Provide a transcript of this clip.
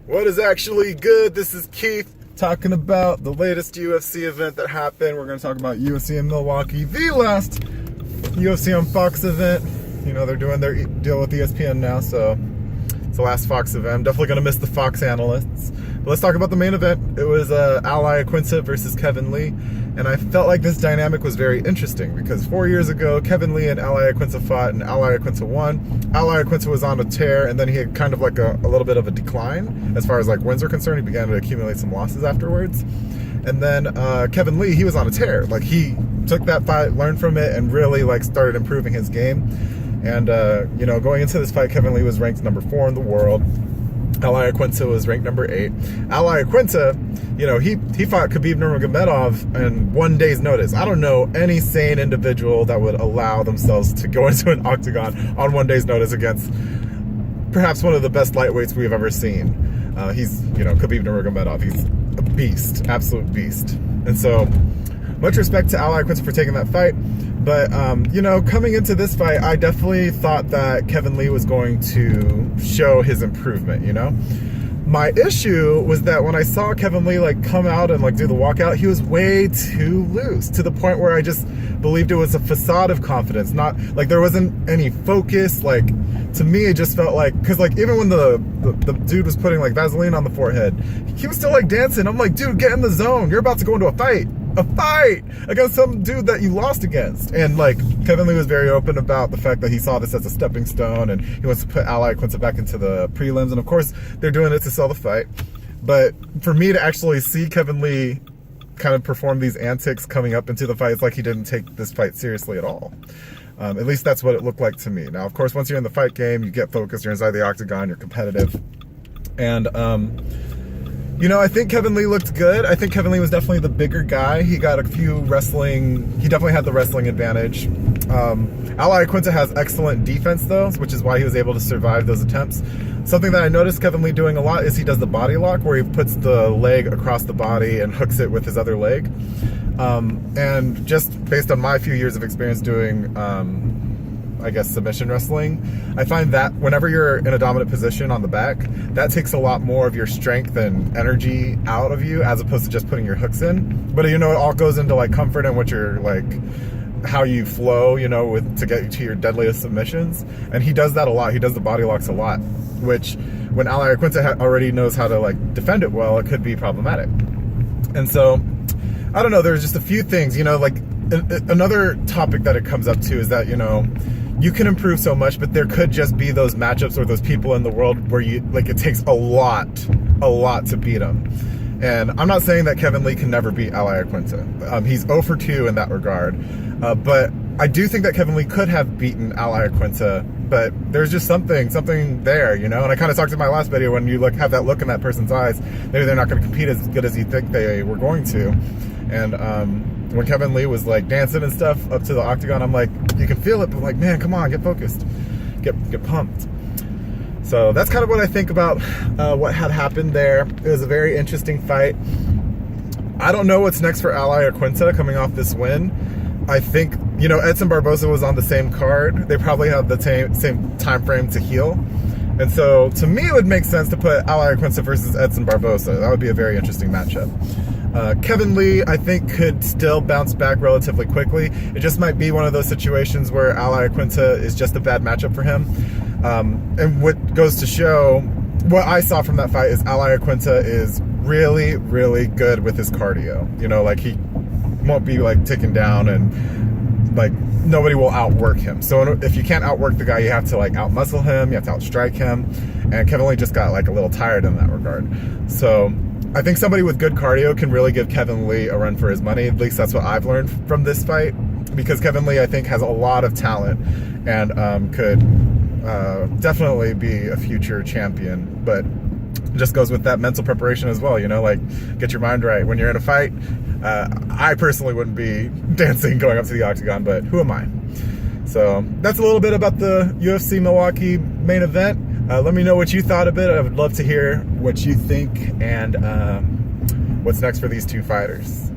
What is actually good? This is Keith talking about the latest UFC event that happened. We're going to talk about UFC in Milwaukee, the last UFC on Fox event. You know, they're doing their deal with ESPN now, so it's the last Fox event. I'm definitely going to miss the Fox analysts. But let's talk about the main event. It was Al Iaquinta versus Kevin Lee. And I felt like this dynamic was very interesting because 4 years ago, Kevin Lee and Al Iaquinta fought and Al Iaquinta won. Al Iaquinta was on a tear and then he had kind of like a little bit of a decline as far as like wins are concerned. He began to accumulate some losses afterwards. And then Kevin Lee, he was on a tear. Like he took that fight, learned from it, and really like started improving his game. And you know, going into this fight, Kevin Lee was ranked number 4 in the world. Al Iaquinta was ranked number 8. Al Iaquinta, you know, he fought Khabib Nurmagomedov in 1 day's notice. I don't know any sane individual that would allow themselves to go into an octagon on 1 day's notice against perhaps one of the best lightweights we've ever seen. He's, you know, Khabib Nurmagomedov. He's a beast, absolute beast. And so, much respect to Al Iaquinta for taking that fight. But, you know, coming into this fight, I definitely thought that Kevin Lee was going to show his improvement, you know? My issue was that when I saw Kevin Lee, like, come out and, like, do the walkout, he was way too loose, to the point where I just believed it was a facade of confidence. Not, like, there wasn't any focus. Like, to me, it just felt like, because, like, even when the dude was putting, like, Vaseline on the forehead, he was still, like, dancing. I'm like, dude, get in the zone. You're about to go into a fight against some dude that you lost against. And like Kevin Lee was very open about the fact that he saw this as a stepping stone and he wants to put Al Iaquinta back into the prelims, and of course they're doing it to sell the fight. But for me to actually see Kevin Lee kind of perform these antics coming up into the fight, it's like he didn't take this fight seriously at all. At least that's what it looked like to me. Now of course once you're in the fight game, you get focused, you're inside the octagon, you're competitive. And you know, I think Kevin Lee looked good. I think Kevin Lee was definitely the bigger guy. He got a few wrestling, he definitely had the wrestling advantage. Al Iaquinta has excellent defense though, which is why he was able to survive those attempts. Something that I noticed Kevin Lee doing a lot is he does the body lock, where he puts the leg across the body and hooks it with his other leg. And just based on my few years of experience doing I guess submission wrestling, I find that whenever you're in a dominant position on the back, that takes a lot more of your strength and energy out of you as opposed to just putting your hooks in. But you know, it all goes into like comfort and what you're like, how you flow, you know, to get to your deadliest submissions. And he does that a lot. He does the body locks a lot, which when Al Iaquinta already knows how to like defend it well, it could be problematic. And so, I don't know, there's just a few things, you know, like another topic that it comes up to is that, you know, you can improve so much, but there could just be those matchups or those people in the world where you, like, it takes a lot to beat them. And I'm not saying that Kevin Lee can never beat Al Iaquinta. He's 0 for 2 in that regard. But I do think that Kevin Lee could have beaten Al Iaquinta, but there's just something there, you know? And I kind of talked in my last video, when you have that look in that person's eyes, maybe they're not going to compete as good as you think they were going to. And when Kevin Lee was like dancing and stuff up to the octagon, I'm like, you can feel it, but like, man, come on, get focused, get pumped. So that's kind of what I think about what had happened there. It was a very interesting fight. I don't know what's next for Al Iaquinta coming off this win. I think, you know, Edson Barboza was on the same card. They probably have the same time frame to heal. And so to me, it would make sense to put Al Iaquinta versus Edson Barboza. That would be a very interesting matchup. Kevin Lee, I think, could still bounce back relatively quickly. It just might be one of those situations where Al Iaquinta is just a bad matchup for him. And what goes to show, what I saw from that fight is Al Iaquinta is really, really good with his cardio. You know, like he won't be like taken down and like nobody will outwork him. So if you can't outwork the guy, you have to like outmuscle him, you have to outstrike him. And Kevin Lee just got like a little tired in that regard. So I think somebody with good cardio can really give Kevin Lee a run for his money. At least that's what I've learned from this fight, because Kevin Lee, I think, has a lot of talent and could definitely be a future champion. But it just goes with that mental preparation as well, you know, like get your mind right when you're in a fight. I personally wouldn't be dancing going up to the octagon, but who am I? So that's a little bit about the UFC Milwaukee main event. Let me know what you thought of it. I would love to hear what you think and what's next for these two fighters.